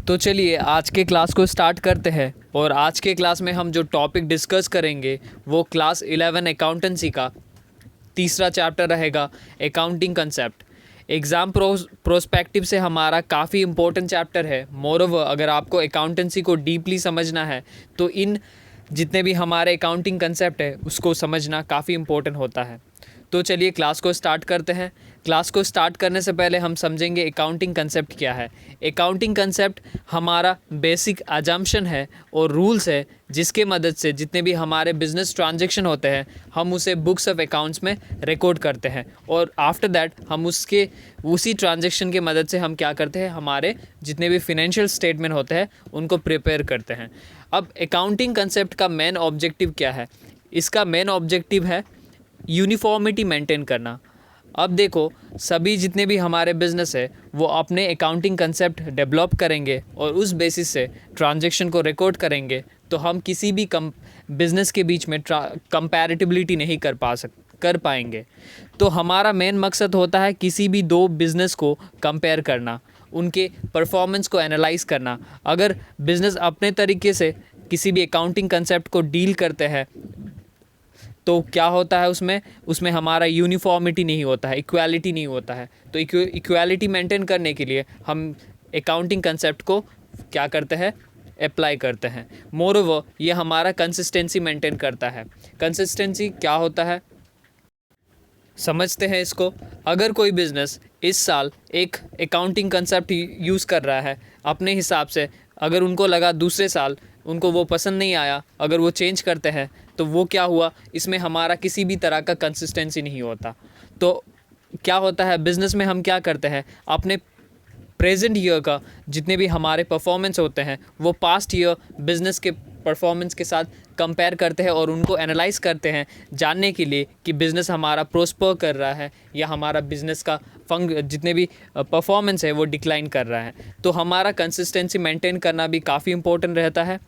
तो चलिए आज के क्लास को स्टार्ट करते हैं। और आज के क्लास में हम जो टॉपिक डिस्कस करेंगे वो क्लास 11 अकाउंटेंसी का तीसरा चैप्टर रहेगा, अकाउंटिंग कंसेप्ट। एग्ज़ाम प्रोस्पेक्टिव से हमारा काफ़ी इंपॉर्टेंट चैप्टर है। मोरओवर अगर आपको अकाउंटेंसी को डीपली समझना है तो इन जितने भी हमारे अकाउंटिंग कंसेप्ट है उसको समझना काफ़ी इंपॉर्टेंट होता है। तो चलिए क्लास को स्टार्ट करते हैं। क्लास को स्टार्ट करने से पहले हम समझेंगे अकाउंटिंग कंसेप्ट क्या है। अकाउंटिंग कंसेप्ट हमारा बेसिक अजम्पशन है और रूल्स है जिसके मदद से जितने भी हमारे बिजनेस ट्रांजैक्शन होते हैं हम उसे बुक्स ऑफ अकाउंट्स में रिकॉर्ड करते हैं और आफ्टर दैट हम उसी ट्रांजैक्शन के मदद से हम क्या करते हैं, हमारे जितने भी फिनेंशियल स्टेटमेंट होते हैं उनको प्रिपेयर करते हैं। अब अकाउंटिंग कंसेप्ट का मेन ऑब्जेक्टिव क्या है? इसका मेन ऑब्जेक्टिव है यूनिफॉर्मिटी मेंटेन करना। अब देखो, सभी जितने भी हमारे बिजनेस है वो अपने अकाउंटिंग कंसेप्ट डेवलप करेंगे और उस बेसिस से ट्रांजैक्शन को रिकॉर्ड करेंगे तो हम किसी भी बिजनेस के बीच में कंपैरेटिबिलिटी नहीं कर पाएंगे। तो हमारा मेन मकसद होता है किसी भी दो बिज़नेस को कंपेयर करना, उनके परफॉर्मेंस को एनालाइज करना। अगर बिज़नेस अपने तरीके से किसी भी अकाउंटिंग कंसेप्ट को डील करते हैं तो क्या होता है, उसमें हमारा यूनिफॉर्मिटी नहीं होता है, इक्वालिटी नहीं होता है। तो इक्वालिटी मेंटेन करने के लिए हम अकाउंटिंग कंसेप्ट को क्या करते हैं, अप्लाई करते हैं। मोरओवर ये हमारा कंसिस्टेंसी मेंटेन करता है। कंसिस्टेंसी क्या होता है समझते हैं इसको। अगर कोई बिज़नेस इस साल एक अकाउंटिंग कंसेप्ट यूज़ कर रहा है अपने हिसाब से, अगर उनको लगा दूसरे साल उनको वो पसंद नहीं आया, अगर वो चेंज करते हैं तो वो क्या हुआ, इसमें हमारा किसी भी तरह का कंसिस्टेंसी नहीं होता। तो क्या होता है, बिज़नेस में हम क्या करते हैं, अपने प्रेजेंट ईयर का जितने भी हमारे परफॉर्मेंस होते हैं वो पास्ट ईयर बिज़नेस के परफॉर्मेंस के साथ कंपेयर करते हैं और उनको एनालाइज करते हैं जानने के लिए कि बिज़नेस हमारा प्रोस्पर कर रहा है या हमारा बिज़नेस का जितने भी परफॉर्मेंस है वो डिक्लाइन कर रहा है। तो हमारा कंसिस्टेंसी मेंटेन करना भी काफ़ी इंपॉर्टेंट रहता है।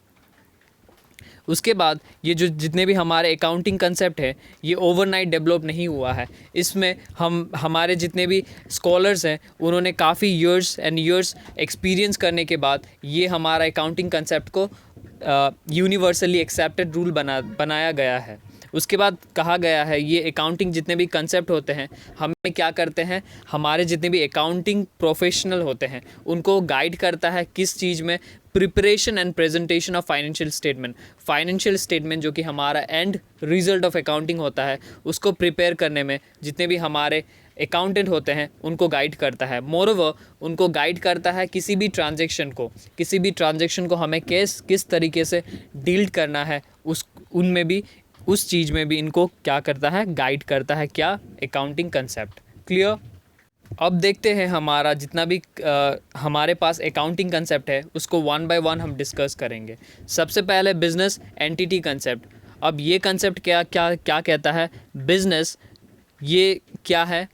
उसके बाद ये जो जितने भी हमारे अकाउंटिंग कंसेप्ट है ये ओवरनाइट डेवलप नहीं हुआ है। इसमें हमारे जितने भी स्कॉलर्स हैं उन्होंने काफ़ी ईयर्स एंड ईयर्स एक्सपीरियंस करने के बाद ये हमारा अकाउंटिंग कंसेप्ट को यूनिवर्सली एक्सेप्टेड रूल बनाया गया है। उसके बाद कहा गया है ये अकाउंटिंग जितने भी कंसेप्ट होते हैं हमें क्या करते हैं, हमारे जितने भी अकाउंटिंग प्रोफेशनल होते हैं उनको गाइड करता है किस चीज़ में, preparation and presentation of financial statement जो कि हमारा एंड रिजल्ट ऑफ अकाउंटिंग होता है उसको प्रिपेयर करने में जितने भी हमारे अकाउंटेंट होते हैं उनको गाइड करता है। मोरओवर उनको गाइड करता है किसी भी ट्रांजैक्शन को हमें किस तरीके से डील करना है, उस चीज़ में भी इनको क्या करता है, गाइड करता है। क्या? Accounting concept. क्लियर? अब देखते हैं हमारा जितना भी हमारे पास अकाउंटिंग कंसेप्ट है उसको वन बाय वन हम डिस्कस करेंगे। सबसे पहले बिजनेस एंटिटी कंसेप्ट। अब ये कंसेप्ट क्या क्या क्या कहता है, बिजनेस ये क्या है,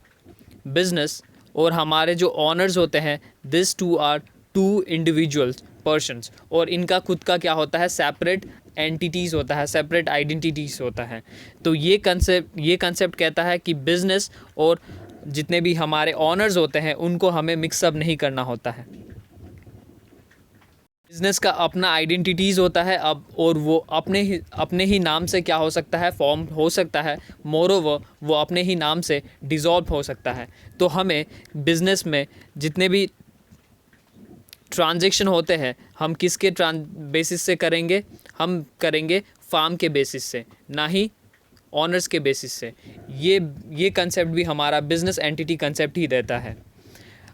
बिजनेस और हमारे जो ऑनर्स होते हैं this two are two individuals persons और इनका खुद का क्या होता है, सेपरेट एंटिटीज़ होता है, सेपरेट आइडेंटिटीज़ होता है। तो ये कंसेप्ट कहता है कि बिजनेस और जितने भी हमारे ऑनर्स होते हैं उनको हमें मिक्सअप नहीं करना होता है। बिज़नेस का अपना आइडेंटिटीज़ होता है अब, और वो अपने ही नाम से क्या हो सकता है, फॉर्म हो सकता है। मोरओवर वो अपने ही नाम से डिज़ोल्व हो सकता है। तो हमें बिज़नेस में जितने भी ट्रांजैक्शन होते हैं हम किसके बेसिस से करेंगे, हम करेंगे फार्म के बेसिस से, ना ही ऑनर्स के बेसिस से। ये कंसेप्ट भी हमारा बिजनेस एंटिटी कंसेप्ट ही रहता है।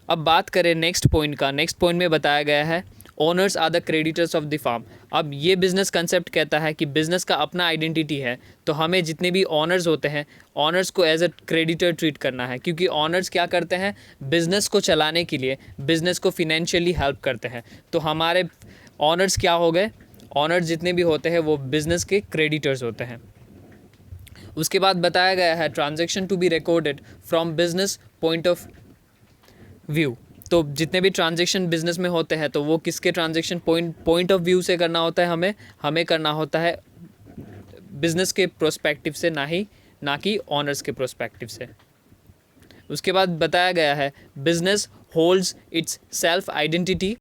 अब बात करें नेक्स्ट पॉइंट का। नेक्स्ट पॉइंट में बताया गया है owners are the creditors of the firm. अब ये बिज़नेस कंसेप्ट कहता है कि बिज़नेस का अपना आइडेंटिटी है तो हमें जितने भी ऑनर्स होते हैं ऑनर्स को एज अ क्रेडिटर ट्रीट करना है, क्योंकि ऑनर्स क्या करते हैं, बिज़नेस को चलाने के लिए बिज़नेस को फिनेंशियली हेल्प करते हैं। तो हमारे ऑनर्स क्या हो गए, ऑनर्स जितने भी होते हैं वो बिज़नेस के क्रेडिटर्स होते हैं। उसके बाद बताया गया है transaction to be recorded from business point of view. तो जितने भी ट्रांजैक्शन बिजनेस में होते हैं तो वो किसके ट्रांजैक्शन पॉइंट ऑफ व्यू से करना होता है, हमें करना होता है बिजनेस के प्रोस्पेक्टिव से, ना कि ऑनर्स के प्रोस्पेक्टिव से। उसके बाद बताया गया है business holds it's self identity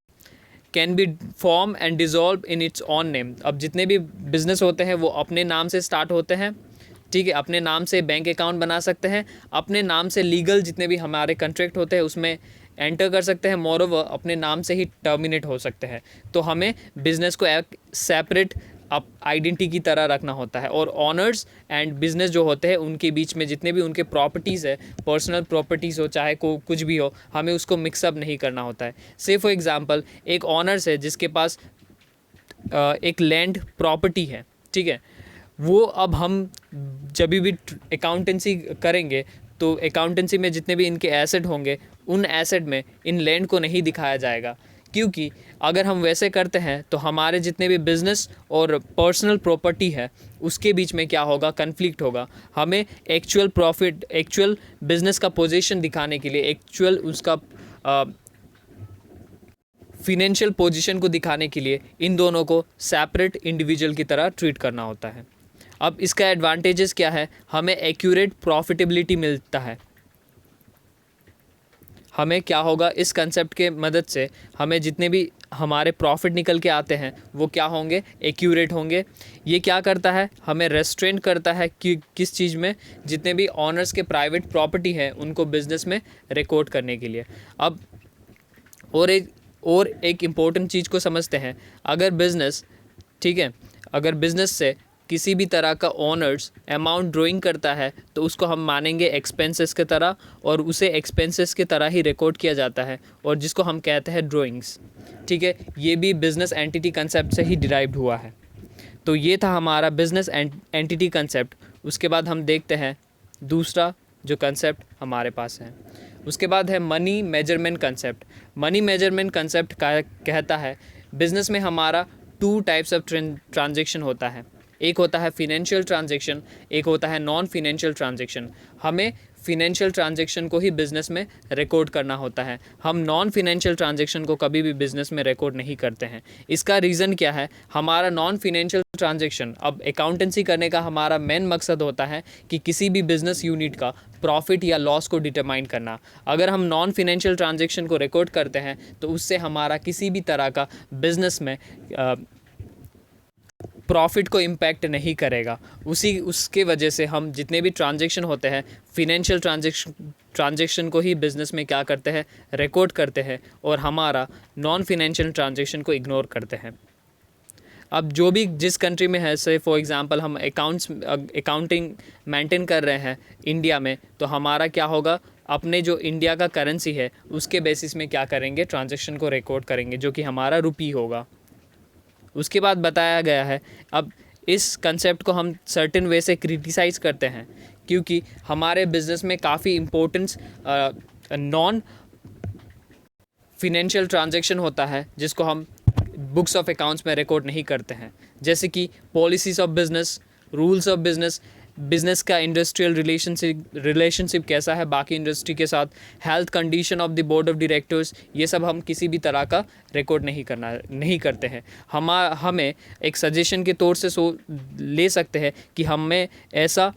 can be form and dissolve in its on name. अब जितने भी बिजनेस होते हैं वो अपने नाम से स्टार्ट होते हैं, ठीक है, अपने नाम से बैंक अकाउंट बना सकते हैं, अपने नाम से लीगल जितने भी हमारे कॉन्ट्रैक्ट होते हैं उसमें एंटर कर सकते हैं, मोरोवर अपने नाम से ही टर्मिनेट हो सकते हैं। तो हमें बिजनेस को एक सेपरेट आइडेंटिटी की तरह रखना होता है। और ऑनर्स एंड बिजनेस जो होते हैं उनके बीच में जितने भी उनके प्रॉपर्टीज़ है, पर्सनल प्रॉपर्टीज़ हो चाहे कुछ भी हो, हमें उसको मिक्सअप नहीं करना होता है। से फॉर एग्जांपल एक ऑनर्स है जिसके पास एक लैंड प्रॉपर्टी है, ठीक है, वो अब हम जब भी अकाउंटेंसी करेंगे तो अकाउंटेंसी में जितने भी इनके एसेट होंगे उन एसेट में इन लैंड को नहीं दिखाया जाएगा, क्योंकि अगर हम वैसे करते हैं तो हमारे जितने भी बिज़नेस और पर्सनल प्रॉपर्टी है उसके बीच में क्या होगा, कन्फ्लिक्ट होगा। हमें एक्चुअल प्रॉफिट, एक्चुअल बिज़नेस का पोजीशन दिखाने के लिए, एक्चुअल उसका फिनेंशियल पोजीशन को दिखाने के लिए इन दोनों को सेपरेट इंडिविजुअल की तरह ट्रीट करना होता है। अब इसका एडवांटेजेस क्या है, हमें एक्यूरेट प्रॉफिटेबिलिटी मिलता है। हमें क्या होगा, इस कंसेप्ट के मदद से हमें जितने भी हमारे प्रॉफिट निकल के आते हैं वो क्या होंगे, एक्यूरेट होंगे। ये क्या करता है, हमें रेस्ट्रेंट करता है कि किस चीज़ में, जितने भी ऑनर्स के प्राइवेट प्रॉपर्टी हैं उनको बिज़नेस में रिकॉर्ड करने के लिए। अब और एक इम्पोर्टेंट चीज़ को समझते हैं, अगर बिज़नेस, ठीक है, अगर बिज़नेस से किसी भी तरह का ऑनर्स अमाउंट ड्राइंग करता है तो उसको हम मानेंगे एक्सपेंसेस की तरह, और उसे एक्सपेंसेस की तरह ही रिकॉर्ड किया जाता है, और जिसको हम कहते हैं ड्राइंग्स, ठीक है। ये भी बिज़नेस एंटिटी कंसेप्ट से ही डिराइव्ड हुआ है। तो ये था हमारा बिज़नेस एंटिटी कंसेप्ट। उसके बाद हम देखते हैं दूसरा जो कंसेप्ट हमारे पास है, उसके बाद है money measurement concept. Money measurement concept कहता है बिज़नेस में हमारा 2 टाइप्स ऑफ ट्रांजेक्शन होता है। एक होता है फिनेंशियल ट्रांजेक्शन, एक होता है नॉन फिनेंशियल ट्रांजेक्शन। हमें फिनेंशियल ट्रांजेक्शन को ही बिज़नेस में रिकॉर्ड करना होता है, हम नॉन फिनेंशियल ट्रांजेक्शन को कभी भी बिज़नेस में रिकॉर्ड नहीं करते हैं। इसका रीज़न क्या है, हमारा नॉन फिनेंशियल ट्रांजेक्शन, अब अकाउंटेंसी करने का हमारा मेन मकसद होता है कि किसी भी बिज़नेस यूनिट का प्रॉफिट या लॉस को डिटरमाइन करना। अगर हम नॉन फिनेंशियल ट्रांजेक्शन को रिकॉर्ड करते हैं तो उससे हमारा किसी भी तरह का बिज़नेस में प्रॉफिट को इम्पैक्ट नहीं करेगा। उसके वजह से हम जितने भी ट्रांजेक्शन होते हैं फिनेंशियल ट्रांजेक्शन को ही बिज़नेस में क्या करते हैं, रिकॉर्ड करते हैं, और हमारा नॉन फिनेंशियल ट्रांजेक्शन को इग्नोर करते हैं। अब जो भी जिस कंट्री में है, से फॉर एग्जांपल हम अकाउंटिंग मेंटेन कर रहे हैं इंडिया में, तो हमारा क्या होगा, अपने जो इंडिया का करेंसी है उसके बेसिस में क्या करेंगे, ट्रांजेक्शन को रिकॉर्ड करेंगे, जो कि हमारा रुपी होगा। उसके बाद बताया गया है, अब इस कंसेप्ट को हम सर्टेन वे से क्रिटिसाइज़ करते हैं, क्योंकि हमारे बिज़नेस में काफ़ी इम्पोर्टेंस नॉन फिनेंशियल ट्रांजैक्शन होता है जिसको हम बुक्स ऑफ अकाउंट्स में रिकॉर्ड नहीं करते हैं, जैसे कि policies of business, rules of business, business का इंडस्ट्रियल रिलेशनशिप कैसा है बाकी इंडस्ट्री के साथ, health condition of the board of directors, ये सब हम किसी भी तरह का रिकॉर्ड नहीं करते हैं। हमें एक सजेशन के तौर से ले सकते हैं कि हमें ऐसा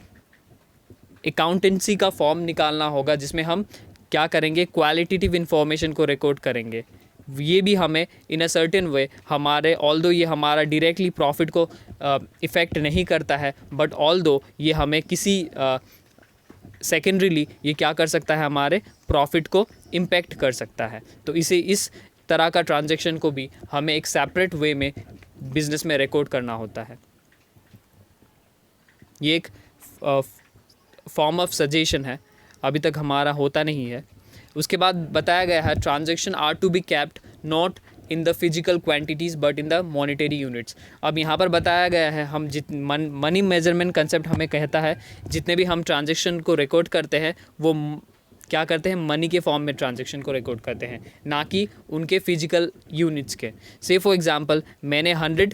अकाउंटेंसी का फॉर्म निकालना होगा जिसमें हम क्या करेंगे, क्वालिटेटिव इन्फॉर्मेशन को रिकॉर्ड करेंगे। ये भी हमें इन अ सर्टेन वे हमारे, ऑल्दो ये हमारा डायरेक्टली प्रॉफिट को इफ़ेक्ट नहीं करता है, बट ऑल्दो ये हमें किसी सेकेंडरीली ये क्या कर सकता है, हमारे प्रॉफिट को इम्पेक्ट कर सकता है। तो इस तरह का ट्रांजैक्शन को भी हमें एक सेपरेट वे में बिज़नेस में रिकॉर्ड करना होता है। ये एक फॉर्म ऑफ सजेशन है, अभी तक हमारा होता नहीं है। उसके बाद बताया गया है transaction are to be kept not in the physical quantities but in the monetary units. अब यहाँ पर बताया गया है, हम मनी मेजरमेंट कंसेप्ट हमें कहता है जितने भी हम ट्रांजैक्शन को रिकॉर्ड करते हैं वो क्या करते हैं, मनी के फॉर्म में ट्रांजैक्शन को रिकॉर्ड करते हैं, ना कि उनके फिजिकल यूनिट्स के। से फॉर एग्जांपल मैंने 100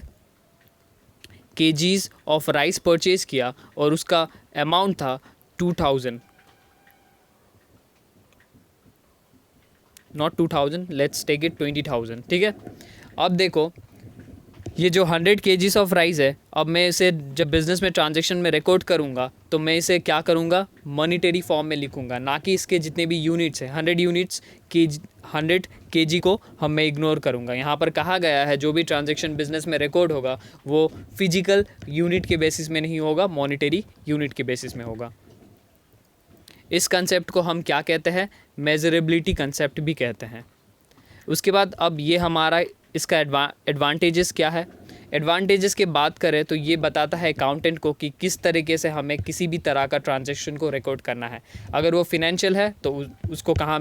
kgs ऑफ राइस परचेज़ किया और उसका अमाउंट था 2000, नॉट 2000, लेट्स टेक इट 20,000, ठीक है। अब देखो ये जो 100 केजीस ऑफ राइस है, अब मैं इसे जब बिज़नेस में ट्रांजैक्शन में रिकॉर्ड करूँगा तो मैं इसे क्या करूँगा, मॉनिटरी फॉर्म में लिखूँगा, ना कि इसके जितने भी यूनिट्स हैं 100 यूनिट्स की 100 केजी को मैं इग्नोर करूँगा। यहाँ पर कहा गया है जो भी ट्रांजैक्शन बिज़नेस में रिकॉर्ड होगा वो फिजिकल यूनिट के बेसिस में नहीं होगा, मॉनिटरी यूनिट के बेसिस में होगा। इस कंसेप्ट को हम क्या कहते हैं, मेजरेबिलिटी कंसेप्ट भी कहते हैं। उसके बाद अब ये हमारा इसका एडवांटेजेस क्या है। एडवांटेजेस की बात करें तो ये बताता है अकाउंटेंट को कि किस तरीके से हमें किसी भी तरह का ट्रांजैक्शन को रिकॉर्ड करना है। अगर वो फिनेंशियल है तो उसको कहाँ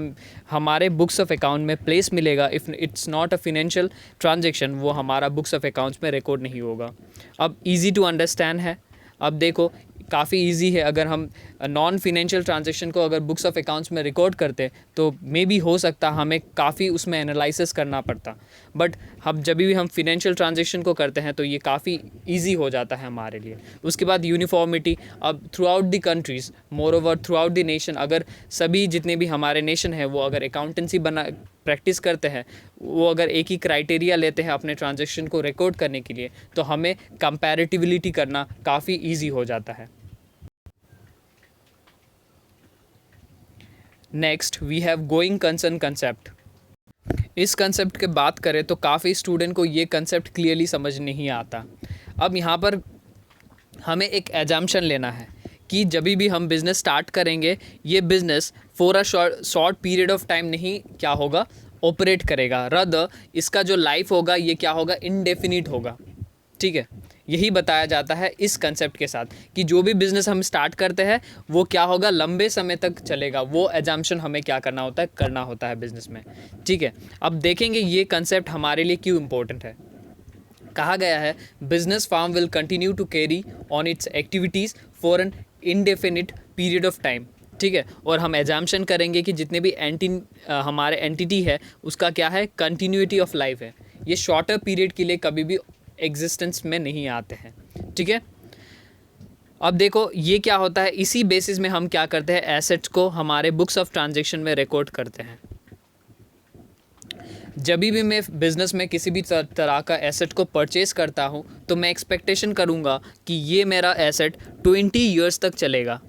हमारे बुक्स ऑफ अकाउंट में प्लेस मिलेगा। If it's not a financial transaction वो हमारा बुक्स ऑफ अकाउंट्स में रिकॉर्ड नहीं होगा। अब ईजी टू अंडरस्टैंड है। अब देखो काफ़ी इजी है, अगर हम नॉन फिनेंशियल ट्रांजैक्शन को अगर बुक्स ऑफ अकाउंट्स में रिकॉर्ड करते तो मे बी हो सकता हमें काफ़ी उसमें एनालिसिस करना पड़ता, बट हम जब भी हम फिनेंशियल ट्रांजैक्शन को करते हैं तो ये काफ़ी इजी हो जाता है हमारे लिए। उसके बाद यूनिफॉर्मिटी, अब through out the countries, more over through out the nation, अगर सभी जितने भी हमारे नेशन है वो अगर अकाउंटेंसी प्रैक्टिस करते हैं, वो अगर एक ही क्राइटेरिया लेते हैं अपने ट्रांजैक्शन को रिकॉर्ड करने के लिए तो हमें कंपैरेटिबिलिटी करना काफ़ी ईजी हो जाता है। Next we have going concern concept. इस कंसेप्ट की बात करें तो काफ़ी स्टूडेंट को ये कंसेप्ट क्लियरली समझ नहीं आता। अब यहाँ पर हमें एक एजम्पशन लेना है कि जब भी हम बिज़नेस स्टार्ट करेंगे ये business for a short period of time नहीं क्या होगा, ऑपरेट करेगा, रदर इसका जो लाइफ होगा ये क्या होगा, इनडेफिनिट होगा। ठीक है, यही बताया जाता है इस कंसेप्ट के साथ कि जो भी बिज़नेस हम स्टार्ट करते हैं वो क्या होगा, लंबे समय तक चलेगा। वो एजम्पशन हमें क्या करना होता है बिज़नेस में। ठीक है, अब देखेंगे ये कंसेप्ट हमारे लिए क्यों इम्पोर्टेंट है। कहा गया है business firm will continue to carry on its activities for an indefinite period of time. ठीक है, और हम एजम्पशन करेंगे कि जितने भी हमारे एंटिटी है उसका क्या है, कंटिन्यूटी ऑफ लाइफ है। ये शॉर्टर पीरियड के लिए कभी भी एग्जिस्टेंस में नहीं आते हैं। ठीक है, अब देखो ये क्या होता है, इसी बेसिस में हम क्या करते हैं, एसेट्स को हमारे बुक्स ऑफ ट्रांजैक्शन में रिकॉर्ड करते हैं। जब भी मैं बिज़नेस में किसी भी तरह का एसेट को परचेज़ करता हूँ तो मैं एक्सपेक्टेशन करूँगा कि ये मेरा एसेट 20 ईयर्स तक चलेगा।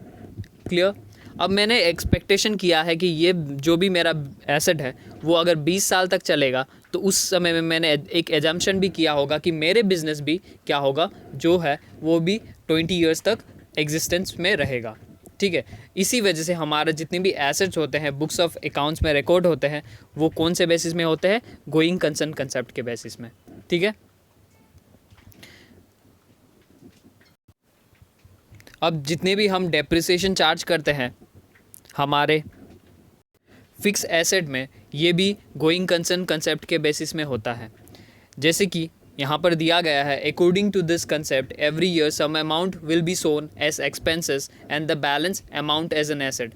क्लियर। अब मैंने एक्सपेक्टेशन किया है कि ये जो भी मेरा एसेट है वो अगर 20 साल तक चलेगा तो उस समय में मैंने एक एजम्पशन भी किया होगा कि मेरे बिज़नेस भी क्या होगा, जो है वो भी 20 ईयर्स तक एग्जिस्टेंस में रहेगा। ठीक है, इसी वजह से हमारे जितने भी एसेट्स होते हैं बुक्स ऑफ अकाउंट्स में रिकॉर्ड होते हैं वो कौन से बेसिस में होते हैं, गोइंग कंसर्न कंसेप्ट के बेसिस में। ठीक है, अब जितने भी हम डेप्रिसिएशन चार्ज करते हैं हमारे फिक्स एसेट में, ये भी गोइंग कंसर्न कंसेप्ट के बेसिस में होता है। जैसे कि यहाँ पर दिया गया है, according to this concept every year some amount will be shown as expenses and the balance amount as an asset.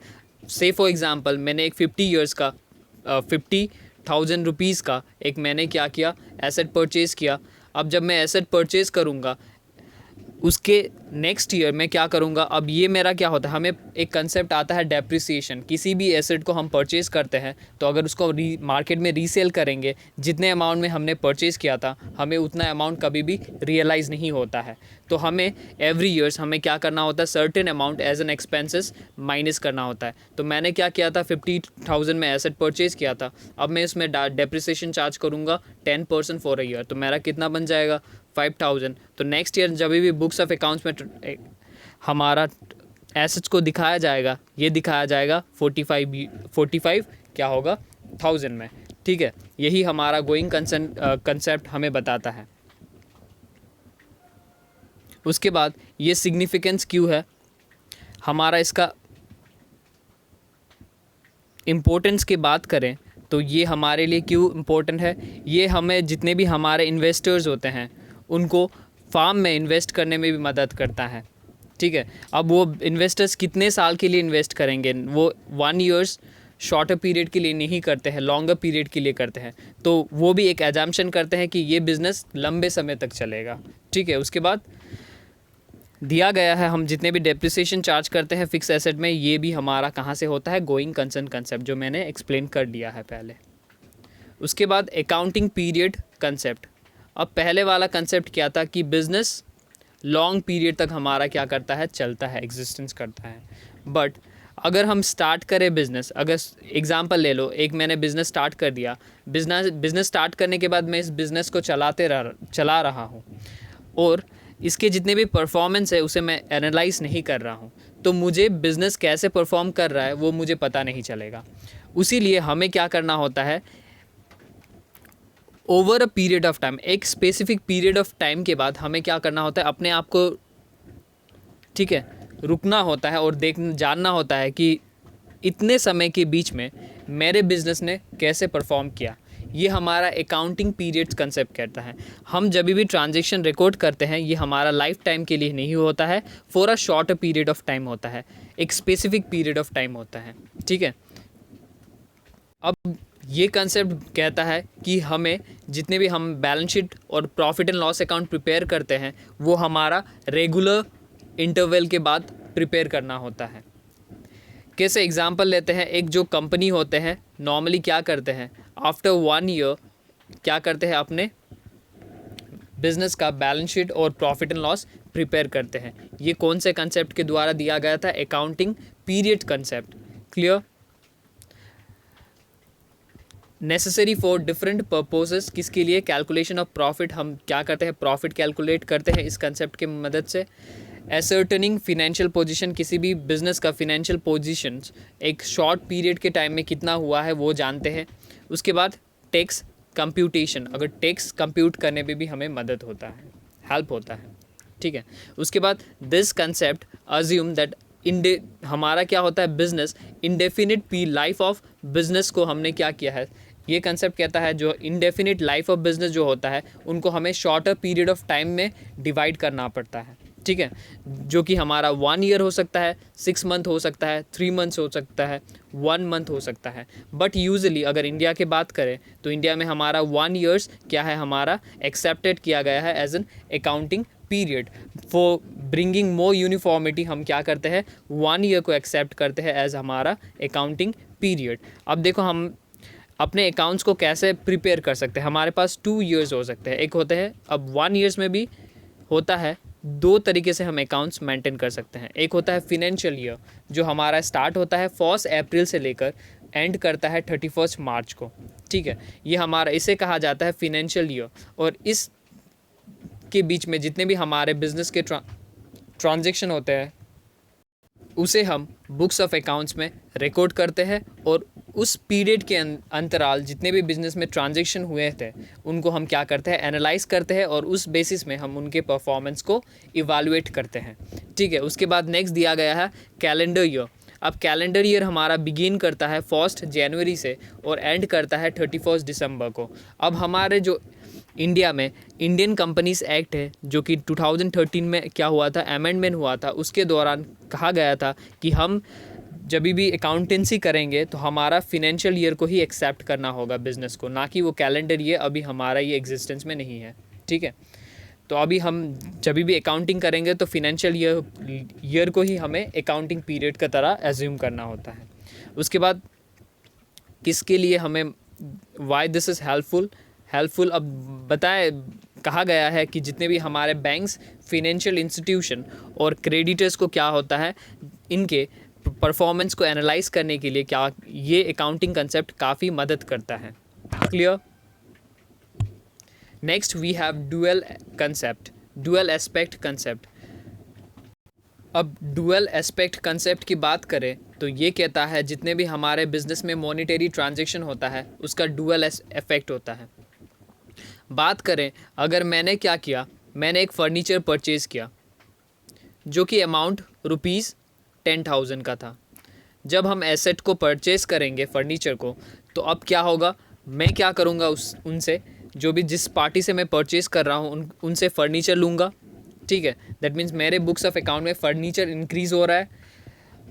Say for example मैंने एक 50 ईयर्स का 50,000 रुपीज़ का एक मैंने क्या किया, एसेट परचेज़ किया। अब जब मैं एसेट परचेज़ करूँगा उसके नेक्स्ट ईयर में क्या करूँगा, अब ये मेरा क्या होता है, हमें एक कंसेप्ट आता है डेप्रिसिएशन। किसी भी एसेट को हम परचेज़ करते हैं तो अगर उसको मार्केट में रीसेल करेंगे, जितने अमाउंट में हमने परचेज़ किया था हमें उतना अमाउंट कभी भी रियलाइज़ नहीं होता है। तो हमें एवरी ईयर्स हमें क्या करना होता है, certain amount as an expenses minus करना होता है। तो मैंने क्या किया था, 50,000 में एसेट परचेज़ किया था, अब मैं इसमें डेप्रिसिएशन चार्ज करूँगा 10% फॉर अ ईयर, तो मेरा कितना बन जाएगा, 5,000। तो नेक्स्ट ईयर जब भी बुक्स ऑफ अकाउंट्स में हमारा एसेट्स को दिखाया जाएगा, ये दिखाया जाएगा 45 क्या होगा, 1000 में। ठीक है, यही हमारा गोइंग कंसर्न कंसेप्ट हमें बताता है। उसके बाद ये सिग्निफिकेंस क्यों है हमारा, इसका इम्पोर्टेंस की बात करें तो ये हमारे लिए क्यों इम्पोर्टेंट है, ये हमें जितने भी हमारे इन्वेस्टर्स होते हैं उनको फार्म में इन्वेस्ट करने में भी मदद करता है। ठीक है, अब वो इन्वेस्टर्स कितने साल के लिए इन्वेस्ट करेंगे, वो 1 ईयर्स शॉर्टर पीरियड के लिए नहीं करते हैं, लॉन्गर पीरियड के लिए करते हैं। तो वो भी एक एजम्पशन करते हैं कि ये बिज़नेस लंबे समय तक चलेगा। ठीक है, उसके बाद दिया गया है हम जितने भी डेप्रिसिएशन चार्ज करते हैं फिक्स एसेट में, ये भी हमारा कहाँ से होता है, गोइंग कंसर्न कंसेप्ट, जो मैंने एक्सप्लेन कर दिया है पहले। उसके बाद अकाउंटिंग पीरियड कंसेप्ट। अब पहले वाला कंसेप्ट क्या था कि बिजनेस लॉन्ग पीरियड तक हमारा क्या करता है, चलता है, एग्जिस्टेंस करता है। बट अगर हम स्टार्ट करें बिज़नेस, अगर एग्जांपल ले लो, एक मैंने बिज़नेस स्टार्ट कर दिया, बिज़नेस स्टार्ट करने के बाद मैं इस बिज़नेस को चला रहा हूँ और इसके जितने भी परफॉर्मेंस है उसे मैं एनालाइज नहीं कर रहा हूँ, तो मुझे बिज़नेस कैसे परफॉर्म कर रहा है वो मुझे पता नहीं चलेगा। उसी लिए हमें क्या करना होता है, over a period of time, एक स्पेसिफिक पीरियड ऑफ टाइम के बाद हमें क्या करना होता है, अपने आप को, ठीक है, रुकना होता है और जानना होता है कि इतने समय के बीच में मेरे बिज़नेस ने कैसे परफॉर्म किया। ये हमारा अकाउंटिंग पीरियड्स कंसेप्ट कहता है। हम जब भी ट्रांजैक्शन रिकॉर्ड करते हैं ये हमारा लाइफ टाइम के लिए नहीं होता है, for a short period of time होता है, एक स्पेसिफिक पीरियड ऑफ टाइम होता है, ठीक है। अब ये कंसेप्ट कहता है कि हमें जितने भी हम बैलेंस शीट और profit and loss account prepare करते हैं वो हमारा रेगुलर इंटरवल के बाद प्रिपेयर करना होता है। कैसे एग्जांपल लेते हैं, एक जो कंपनी होते हैं नॉर्मली क्या करते हैं, आफ्टर 1 ईयर क्या करते हैं, अपने बिजनेस का बैलेंस शीट और प्रॉफिट एंड लॉस प्रिपेयर करते हैं। ये कौन से कंसेप्ट के द्वारा दिया गया था, accounting period concept. Clear? Necessary for different purposes, किसके लिए, कैलकुलेशन ऑफ प्रॉफिट, हम क्या करते हैं, प्रॉफिट कैलकुलेट करते हैं इस कंसेप्ट की मदद से। एसर्टनिंग फिनेंशियल पोजीशन, किसी भी बिजनेस का फिनेंशियल पोजीशन एक शॉर्ट पीरियड के टाइम में कितना हुआ है वो जानते हैं। उसके बाद टैक्स कंप्यूटेशन, अगर टैक्स कंप्यूट करने में भी हमें मदद होता है, हेल्प होता है, ठीक है। उसके बाद दिस कंसेप्ट अज्यूम दैट हमारा क्या होता है, business indefinite life of business को हमने क्या किया है, ये कंसेप्ट कहता है जो इंडेफिनिट लाइफ ऑफ बिजनेस जो होता है उनको हमें शॉर्टर पीरियड ऑफ टाइम में डिवाइड करना पड़ता है, ठीक है, जो कि हमारा 1 ईयर हो सकता है, 6 मंथ हो सकता है, 3 मंथ्स हो सकता है, 1 मंथ हो सकता है। बट यूजुअली अगर इंडिया की बात करें तो इंडिया में हमारा 1 ईयर्स क्या है, हमारा एक्सेप्टेड किया गया है as an accounting period. For bringing more uniformity हम क्या करते हैं, 1 ईयर को एक्सेप्ट करते हैं एज हमारा अकाउंटिंग पीरियड। अब देखो हम अपने अकाउंट्स को कैसे प्रिपेयर कर सकते हैं, हमारे पास 2 ईयर्स हो सकते हैं, एक होते हैं, अब 1 ईयर्स में भी होता है, 2 तरीके से हम अकाउंट्स मेंटेन कर सकते हैं। एक होता है फिनेंशियल ईयर जो हमारा स्टार्ट होता है 1 अप्रैल से लेकर एंड करता है 31 मार्च को, ठीक है, ये हमारा, इसे कहा जाता है फिनेंशियल ईयर। और इस के बीच में जितने भी हमारे बिजनेस के ट्रांजैक्शन होते हैं उसे हम बुक्स ऑफ अकाउंट्स में रिकॉर्ड करते हैं और उस पीरियड के अंतराल जितने भी बिजनेस में ट्रांजैक्शन हुए थे उनको हम क्या करते हैं, एनालाइज करते हैं और उस बेसिस में हम उनके परफॉर्मेंस को इवैल्यूएट करते हैं, ठीक है। उसके बाद नेक्स्ट दिया गया है कैलेंडर ईयर। अब कैलेंडर ईयर हमारा बिगिन करता है 1 जनवरी से और एंड करता है 31 दिसंबर को। अब हमारे जो इंडिया में इंडियन कंपनीज एक्ट है जो कि 2013 में क्या हुआ था, अमेंडमेंट हुआ था, उसके दौरान कहा गया था कि हम जब भी अकाउंटेंसी करेंगे तो हमारा फिनेंशियल ईयर को ही एक्सेप्ट करना होगा बिज़नेस को, ना कि वो कैलेंडर ईयर। अभी हमारा ये एग्जिस्टेंस में नहीं है, ठीक है। तो अभी हम जब भी अकाउंटिंग करेंगे तो फिनेंशियल ईयर को ही हमें अकाउंटिंग पीरियड की तरह एज्यूम करना होता है। उसके बाद किसके लिए हमें, वाई दिस इज़ हेल्पफुल अब बताए, कहा गया है कि जितने भी हमारे बैंक्स, फिनेंशियल इंस्टीट्यूशन और क्रेडिटर्स को क्या होता है, इनके परफॉर्मेंस को एनालाइज करने के लिए क्या ये अकाउंटिंग कंसेप्ट काफ़ी मदद करता है। Clear? Next we have dual concept, dual aspect concept. अब डुअल एस्पेक्ट कंसेप्ट की बात करें तो ये कहता है जितने भी हमारे बिजनेस में मॉनेटरी ट्रांजैक्शन होता है उसका डुअल इफेक्ट होता है। बात करें, अगर मैंने क्या किया, मैंने एक फ़र्नीचर परचेज़ किया जो कि अमाउंट ₹10,000 का था। जब हम एसेट को परचेज़ करेंगे फर्नीचर को, तो अब क्या होगा, मैं क्या करूँगा, उनसे जो भी जिस पार्टी से मैं परचेज़ कर रहा हूँ उनसे फ़र्नीचर लूँगा, ठीक है। दैट मीन्स मेरे बुक्स ऑफ अकाउंट में फ़र्नीचर इंक्रीज़ हो रहा है।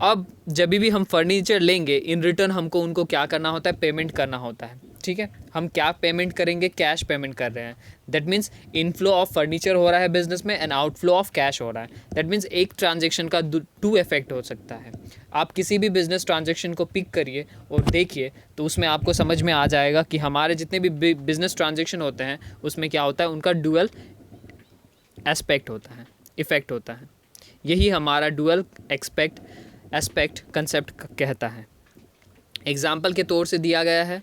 अब जब भी हम फर्नीचर लेंगे इन रिटर्न हमको उनको क्या करना होता है, पेमेंट करना होता है, ठीक है। हम क्या पेमेंट करेंगे, कैश पेमेंट कर रहे हैं। That means inflow of furniture हो रहा है बिजनेस में एंड आउटफ्लो ऑफ कैश हो रहा है। दैट मीन्स एक ट्रांजेक्शन का 2 इफेक्ट हो सकता है। आप किसी भी बिजनेस ट्रांजैक्शन को पिक करिए और देखिए, तो उसमें आपको समझ में आ जाएगा कि हमारे जितने भी बिजनेस ट्रांजैक्शन होते हैं उसमें क्या होता है, उनका डुअल एस्पेक्ट होता है, इफ़ेक्ट होता है। यही हमारा डुअल एस्पेक्ट कंसेप्ट कहता है। एग्जाम्पल के तौर से दिया गया है,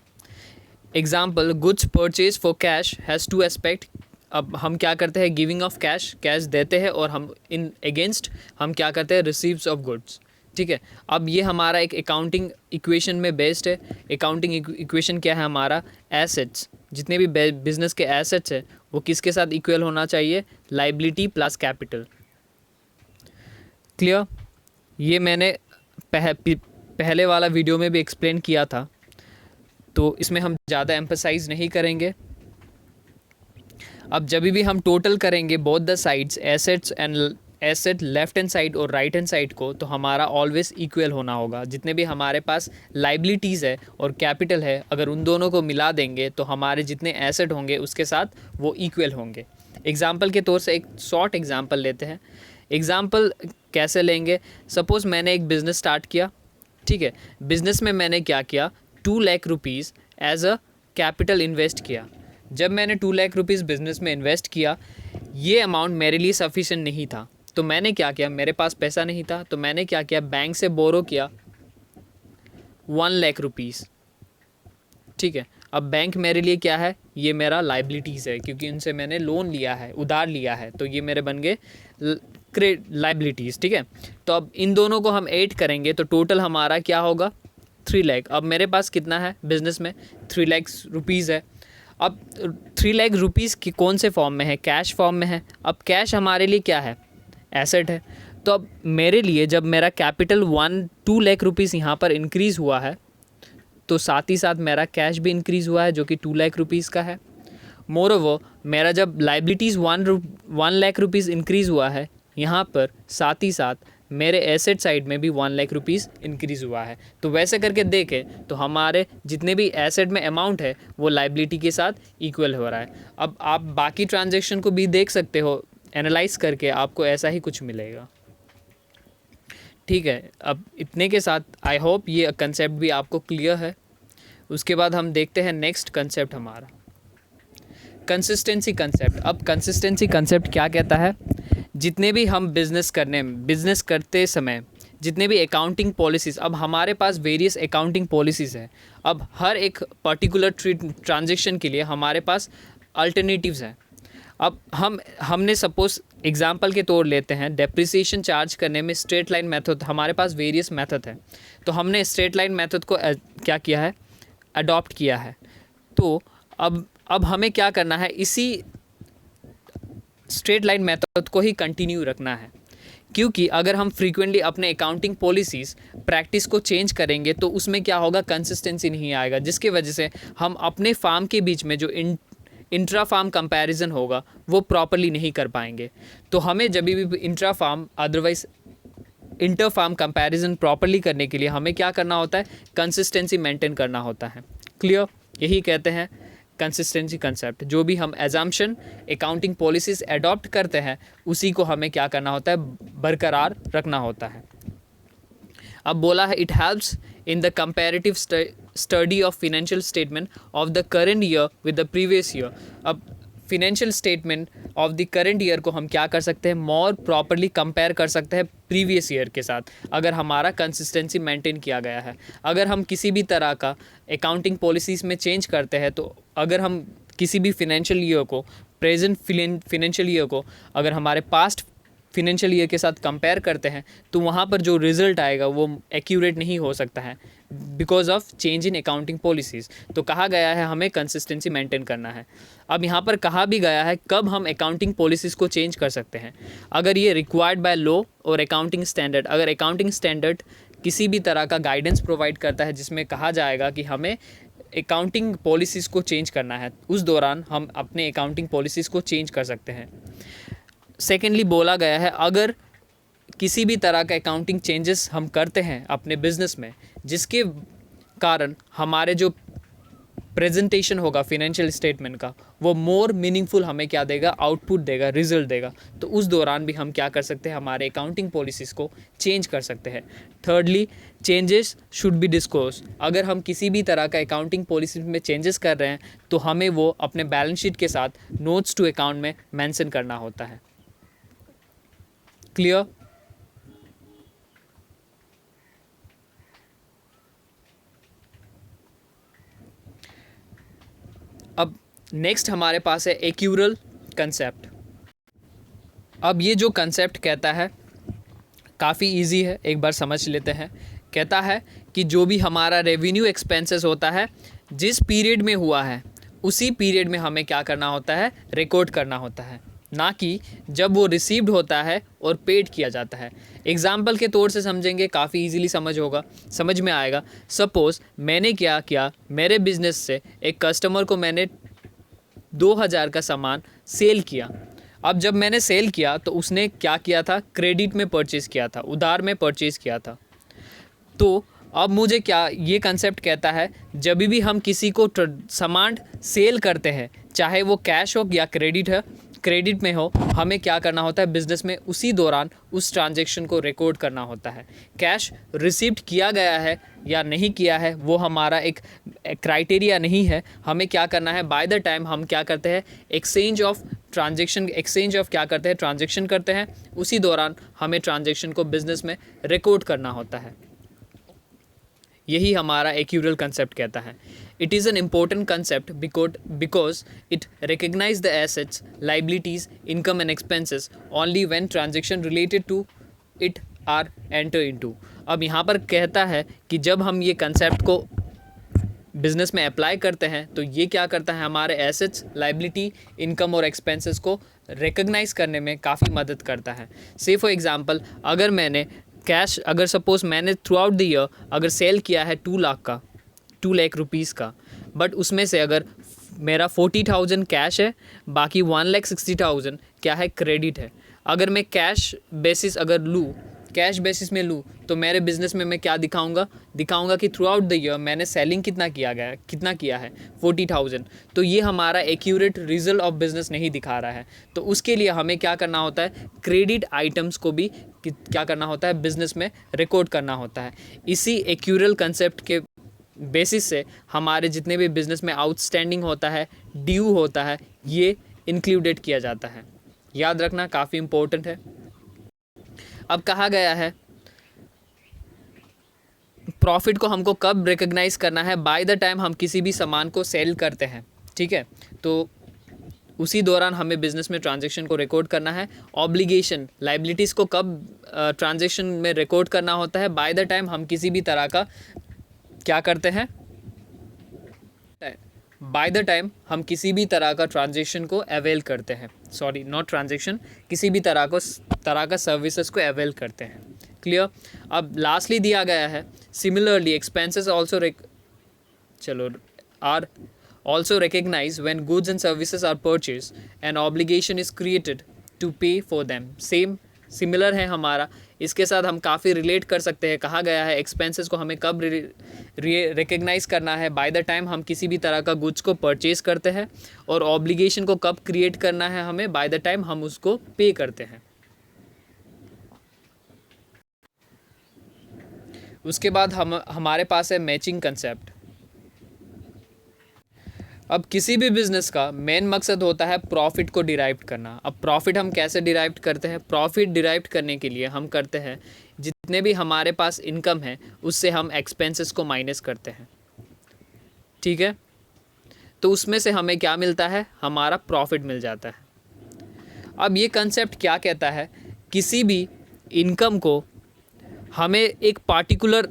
example goods purchase for cash has to aspect. अब हम क्या करते हैं, गिविंग ऑफ कैश, कैश देते हैं, और हम इन अगेंस्ट हम क्या करते हैं, रिसीव्स ऑफ गुड्स। ठीक है, अब ये हमारा एक अकाउंटिंग इक्वेशन में बेस्ड है। अकाउंटिंग इक्वेशन क्या है हमारा, एसेट्स, जितने भी बिजनेस के एसेट्स है वो किसके साथ इक्वल होना चाहिए, लाइबिलिटी प्लस कैपिटल। क्लियर, ये मैंने पहले वाला वीडियो में भी एक्सप्लेन किया था, तो इसमें हम ज़्यादा एम्फसाइज नहीं करेंगे। अब जब भी हम टोटल करेंगे both the sides, assets and asset left hand side और राइट हैंड साइड को, तो हमारा ऑलवेज इक्वल होना होगा। जितने भी हमारे पास लाइबिलिटीज़ है और कैपिटल है, अगर उन दोनों को मिला देंगे तो हमारे जितने एसेट होंगे उसके साथ वो इक्वल होंगे। एग्जाम्पल के तौर से एक शॉर्ट एग्जाम्पल लेते हैं। एग्जाम्पल कैसे लेंगे, सपोज़ मैंने एक बिज़नेस स्टार्ट किया। ठीक है, बिज़नेस में मैंने क्या किया, 2 lakh rupees as a capital invest किया। जब मैंने 2 लाख रुपीज़ बिज़नेस में इन्वेस्ट किया, ये अमाउंट मेरे लिए सफिशिएंट नहीं था, तो मैंने क्या किया, मेरे पास पैसा नहीं था, तो मैंने क्या किया, बैंक से बोरो किया 1 लाख रुपीज़। ठीक है, अब बैंक मेरे लिए क्या है, ये मेरा लाइबिलिटीज़ है, क्योंकि उनसे मैंने लोन लिया है, उधार लिया है, तो ये मेरे बन गए लाइबिलिटीज़। ठीक है, तो अब इन दोनों को हम ऐड करेंगे तो टोटल हमारा क्या होगा, 3 लाख। अब मेरे पास कितना है बिज़नेस में, 3 लाख रुपीज़ है। अब 3 लाख रुपीज़ की कौन से फॉर्म में है, कैश फॉर्म में है। अब कैश हमारे लिए क्या है, एसेट है। तो अब मेरे लिए जब मेरा कैपिटल 2 लाख रुपीज़ यहाँ पर इंक्रीज़ हुआ है, तो साथ ही साथ मेरा कैश भी इंक्रीज़ हुआ है जो कि 2 लाख रुपीज़ का है। मोरोवर मेरा जब लाइबिलिटीज़ 1 लाख रुपीज़ इंक्रीज़ हुआ है, यहाँ पर साथ ही साथ मेरे एसेट साइड में भी 1 लाख रुपीज़ इंक्रीज़ हुआ है। तो वैसे करके देखें तो हमारे जितने भी एसेट में अमाउंट है वो लाइबिलिटी के साथ इक्वल हो रहा है। अब आप बाकी ट्रांजैक्शन को भी देख सकते हो, एनालाइज करके आपको ऐसा ही कुछ मिलेगा। ठीक है, अब इतने के साथ आई होप ये कंसेप्ट भी आपको क्लियर है। उसके बाद हम देखते हैं नेक्स्ट कंसेप्ट हमारा, कंसिस्टेंसी कंसेप्ट। अब कंसिस्टेंसी कंसेप्ट क्या कहता है, जितने भी हम बिज़नेस करते समय जितने भी अकाउंटिंग पॉलिसीज़, अब हमारे पास वेरियस अकाउंटिंग पॉलिसीज़ हैं। अब हर एक पर्टिकुलर ट्रांजैक्शन के लिए हमारे पास अल्टरनेटिव्स हैं। अब हमने सपोज एग्जांपल के तौर लेते हैं, डेप्रिसिएशन चार्ज करने में स्ट्रेट लाइन मेथड, हमारे पास वेरियस मेथड है, तो हमने स्ट्रेट लाइन मेथड को क्या किया है, अडॉप्ट किया है। तो अब हमें क्या करना है, इसी स्ट्रेट लाइन मेथड को ही कंटिन्यू रखना है, क्योंकि अगर हम फ्रीक्वेंटली अपने अकाउंटिंग पॉलिसीज़ प्रैक्टिस को चेंज करेंगे तो उसमें क्या होगा, कंसिस्टेंसी नहीं आएगा, जिसकी वजह से हम अपने फार्म के बीच में जो इंट्रा फार्म कंपैरिजन होगा वो प्रॉपरली नहीं कर पाएंगे। तो हमें जब भी intra firm otherwise inter firm comparison properly करने के लिए हमें क्या करना होता है, कंसिस्टेंसी मेंटेन करना होता है। क्लियर, यही कहते हैं कंसिस्टेंसी कंसेप्ट। जो भी हम एजम्पशन अकाउंटिंग पॉलिसीज़ अडॉप्ट करते हैं उसी को हमें क्या करना होता है, बरकरार रखना होता है। अब बोला है, it helps in the comparative study of financial statement of the current year with the previous year. अब financial statement of the current year को हम क्या कर सकते हैं, मोर प्रॉपरली कंपेयर कर सकते हैं प्रीवियस ईयर के साथ, अगर हमारा कंसिस्टेंसी मेंटेन किया गया है। अगर हम किसी भी तरह का अकाउंटिंग पॉलिसीज़ में चेंज करते हैं, तो अगर हम किसी भी फिनेंशियल ईयर को, प्रेजेंट फिनेंशियल ईयर को अगर हमारे पास्ट फिनेंशियल ईयर के साथ कंपेयर करते हैं, तो वहाँ पर जो रिज़ल्ट आएगा वो एक्यूरेट नहीं हो सकता है because of change in accounting policies. तो कहा गया है हमें कंसिस्टेंसी मेंटेन करना है। अब यहाँ पर कहा भी गया है कब हम अकाउंटिंग पॉलिसीज़ को चेंज कर सकते हैं, अगर ये रिक्वायर्ड बाय लॉ और अकाउंटिंग स्टैंडर्ड, अगर अकाउंटिंग स्टैंडर्ड किसी भी तरह का गाइडेंस प्रोवाइड करता है जिसमें कहा जाएगा कि हमें अकाउंटिंग पॉलिसीज़ को चेंज करना है, उस दौरान हम अपने अकाउंटिंग पॉलिसीज़ को चेंज कर सकते हैं। सेकेंडली बोला गया है, अगर किसी भी तरह का अकाउंटिंग चेंजेस हम करते हैं अपने बिजनेस में, जिसके कारण हमारे जो प्रेजेंटेशन होगा फिनेंशियल स्टेटमेंट का, वो मोर मीनिंगफुल हमें क्या देगा, आउटपुट देगा, रिजल्ट देगा। तो उस दौरान भी हम क्या कर सकते हैं, हमारे अकाउंटिंग पॉलिसीज़ को चेंज कर सकते हैं। Thirdly, changes should be disclose. अगर हम किसी भी तरह का अकाउंटिंग पॉलिसी में चेंजेस कर रहे हैं तो हमें वो अपने बैलेंस शीट के साथ नोट्स टू अकाउंट में मेंशन करना होता है। क्लियर? अब नेक्स्ट हमारे पास है एक्यूरल कंसेप्ट। अब ये जो कंसेप्ट कहता है काफ़ी इजी है, एक बार समझ लेते हैं। कहता है कि जो भी हमारा रेवेन्यू एक्सपेंसेस होता है जिस पीरियड में हुआ है उसी पीरियड में हमें क्या करना होता है, रिकॉर्ड करना होता है, ना कि जब वो रिसीव्ड होता है और पेड किया जाता है। एग्जाम्पल के तौर से समझेंगे, काफ़ी इजीली समझ में आएगा। सपोज़ मैंने क्या किया, मेरे बिज़नेस से एक कस्टमर को मैंने 2000 का सामान सेल किया। अब जब मैंने सेल किया तो उसने क्या किया था, क्रेडिट में परचेज़ किया था, उधार में परचेज़ किया था। तो अब मुझे क्या ये कंसेप्ट कहता है, जब भी हम किसी को सामान सेल करते हैं, चाहे वो कैश हो या क्रेडिट में हो, हमें क्या करना होता है बिज़नेस में, उसी दौरान उस ट्रांजैक्शन को रिकॉर्ड करना होता है। कैश रिसीव्ड किया गया है या नहीं किया है वो हमारा एक क्राइटेरिया नहीं है। हमें क्या करना है, बाय द टाइम हम क्या करते हैं, एक्सचेंज ऑफ ट्रांजैक्शन करते हैं, उसी दौरान हमें ट्रांजैक्शन को बिज़नेस में रिकॉर्ड करना होता है। यही हमारा एक्यूरल कंसेप्ट कहता है। It is an important concept because it recognise the assets, liabilities, income and expenses only when transaction related to it are enter into. अब यहाँ पर कहता है कि जब हम ये कंसेप्ट को बिज़नेस में अप्लाई करते हैं तो ये क्या करता है, हमारे एसेट्स, लाइबिलिटी, इनकम और एक्सपेंसेस को रिकग्नाइज करने में काफ़ी मदद करता है। से फॉर एग्ज़ाम्पल, अगर सपोज़ मैंने थ्रू आउट द ईयर अगर सेल किया है 2 लाख रुपीज़ का, बट उसमें से अगर मेरा 40,000 कैश है, बाकी 1,60,000 क्या है, क्रेडिट है। अगर मैं कैश बेसिस में लूँ तो मेरे बिज़नेस में मैं क्या दिखाऊंगा कि थ्रू आउट द ईयर मैंने सेलिंग कितना किया है, 40,000। तो ये हमारा एक्यूरेट रिजल्ट ऑफ बिज़नेस नहीं दिखा रहा है। तो उसके लिए हमें क्या करना होता है, क्रेडिट आइटम्स को भी क्या करना होता है, बिज़नेस में रिकॉर्ड करना होता है। इसी एक्यूरल कंसेप्ट के बेसिस से हमारे जितने भी बिज़नेस में आउटस्टैंडिंग होता है, ड्यू होता है, ये इंक्लूडेड किया जाता है। याद रखना, काफ़ी इम्पोर्टेंट है। अब कहा गया है प्रॉफिट को हमको कब रिकग्नाइज करना है, बाय द टाइम हम किसी भी सामान को सेल करते हैं, ठीक है। तो उसी दौरान हमें बिज़नेस में ट्रांजैक्शन को रिकॉर्ड करना है। ऑब्लिगेशन, लाइबिलिटीज़ को कब ट्रांजैक्शन में रिकॉर्ड करना होता है, बाय द टाइम हम किसी भी तरह का क्या करते हैं, बाय द टाइम हम किसी भी तरह का ट्रांजैक्शन को अवेल करते हैं, किसी भी तरह का सर्विसेज को अवेल करते हैं। क्लियर? अब लास्टली दिया गया है, similarly expenses are also recognize when goods and services are purchased an obligation is created to pay for them। Similar है हमारा, इसके साथ हम काफ़ी रिलेट कर सकते हैं। कहा गया है एक्सपेंसेस को हमें कब रिकग्नाइज करना है, बाय द टाइम हम किसी भी तरह का गुड्स को परचेज करते हैं, और ऑब्लिगेशन को कब क्रिएट करना है हमें, बाय द टाइम हम उसको पे करते हैं। उसके बाद हमारे पास है मैचिंग कंसेप्ट। अब किसी भी बिज़नेस का मेन मकसद होता है प्रॉफिट को डिराइव करना। अब प्रॉफिट हम कैसे डिराइव करते हैं, प्रॉफिट डिराइव करने के लिए हम करते हैं जितने भी हमारे पास इनकम है उससे हम एक्सपेंसेस को माइनस करते हैं, ठीक है। तो उसमें से हमें क्या मिलता है, हमारा प्रॉफिट मिल जाता है। अब ये कंसेप्ट क्या कहता है, किसी भी इनकम को हमें एक पार्टिकुलर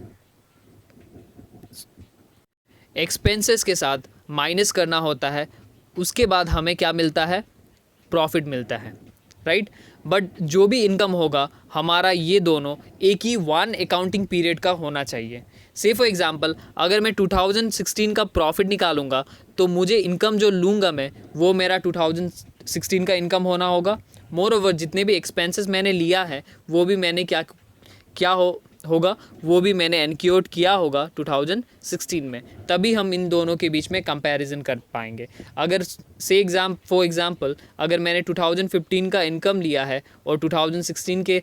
एक्सपेंसेस के साथ माइनस करना होता है, उसके बाद हमें क्या मिलता है, प्रॉफिट मिलता है, राइट। बट जो भी इनकम होगा हमारा, ये दोनों एक ही वन अकाउंटिंग पीरियड का होना चाहिए। से फॉर एग्जांपल, अगर मैं 2016 का प्रॉफिट निकालूंगा तो मुझे इनकम जो लूँगा मैं, वो मेरा 2016 का इनकम होना होगा। मोर ओवर जितने भी एक्सपेंसेस मैंने लिया है वो भी मैंने होगा वो भी मैंने एनक्योर्ड किया होगा 2016 में, तभी हम इन दोनों के बीच में कंपैरिजन कर पाएंगे। अगर फॉर एग्जांपल अगर मैंने 2015 का इनकम लिया है और 2016 के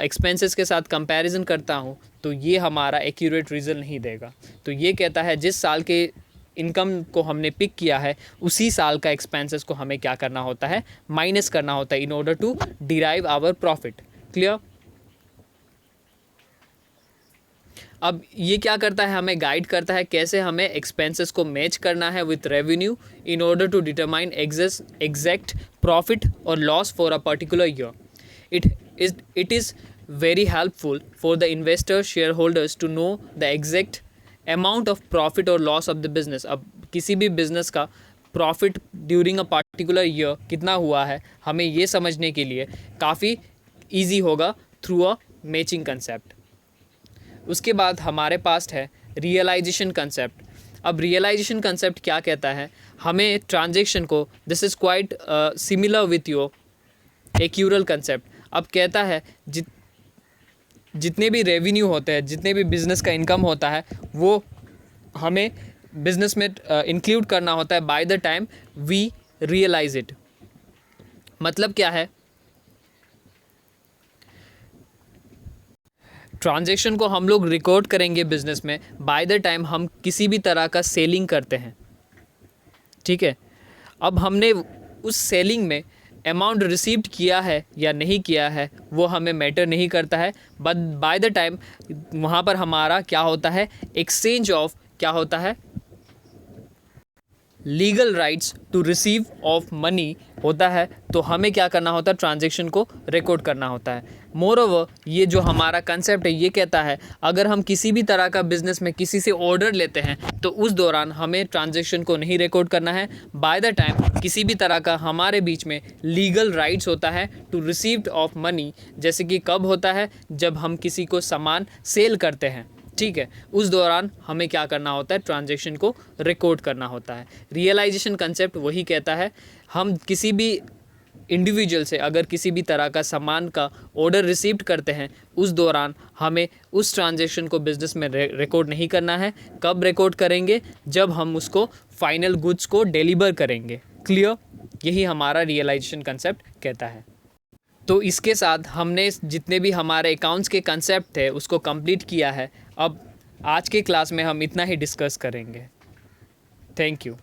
एक्सपेंसेस के साथ कंपैरिजन करता हूँ तो ये हमारा एक्यूरेट रिजल्ट नहीं देगा। तो ये कहता है जिस साल के इनकम को हमने पिक किया है उसी साल का एक्सपेंसेस को हमें क्या करना होता है, माइनस करना होता है in order to derive our profit. Clear? अब ये क्या करता है, हमें गाइड करता है कैसे हमें एक्सपेंसेस को मैच करना है with revenue in order to determine exact profit और loss for a particular year. It is very helpful for the investors shareholders to know the exact amount of profit or loss of the business। अब किसी भी business का profit during a particular year कितना हुआ है हमें ये समझने के लिए काफ़ी इजी होगा थ्रू अ मैचिंग कंसेप्ट। उसके बाद हमारे पास है रियलाइजेशन कंसेप्ट। अब रियलाइजेशन कंसेप्ट क्या कहता है, हमें ट्रांजेक्शन को, this is quite similar with your accrual concept. अब कहता है जितने भी रेवेन्यू होते हैं, जितने भी बिज़नेस का इनकम होता है वो हमें बिज़नेस में इंक्लूड करना होता है by the time we realise it. मतलब क्या है, ट्रांजैक्शन को हम लोग रिकॉर्ड करेंगे बिजनेस में बाय द टाइम हम किसी भी तरह का सेलिंग करते हैं। ठीक है, अब हमने उस सेलिंग में अमाउंट रिसीव्ड किया है या नहीं किया है वो हमें मैटर नहीं करता है, बट बाय द टाइम वहाँ पर हमारा क्या होता है, एक्सचेंज ऑफ क्या होता है, legal rights to receive of money होता है। तो हमें क्या करना होता है, ट्रांजैक्शन को रिकॉर्ड करना होता है। मोर ओवर ये जो हमारा कंसेप्ट है ये कहता है अगर हम किसी भी तरह का बिजनेस में किसी से ऑर्डर लेते हैं तो उस दौरान हमें ट्रांजैक्शन को नहीं रिकॉर्ड करना है। बाय द टाइम किसी भी तरह का हमारे बीच में लीगल राइट्स होता है टू रिसीव्ड ऑफ मनी, जैसे कि कब होता है, जब हम किसी को सामान सेल करते हैं। ठीक है, उस दौरान हमें क्या करना होता है, ट्रांजैक्शन को रिकॉर्ड करना होता है। रियलाइजेशन कंसेप्ट वही कहता है हम किसी भी इंडिविजुअल से अगर किसी भी तरह का सामान का ऑर्डर रिसीव्ड करते हैं उस दौरान हमें उस ट्रांजैक्शन को बिजनेस में रिकॉर्ड नहीं करना है। कब रिकॉर्ड करेंगे, जब हम उसको फाइनल गुड्स को डिलीवर करेंगे। क्लियर? यही हमारा रियलाइजेशन कंसेप्ट कहता है। तो इसके साथ हमने जितने भी हमारे अकाउंट्स के कंसेप्ट थे उसको कंप्लीट किया है। अब आज के क्लास में हम इतना ही डिस्कस करेंगे। Thank you.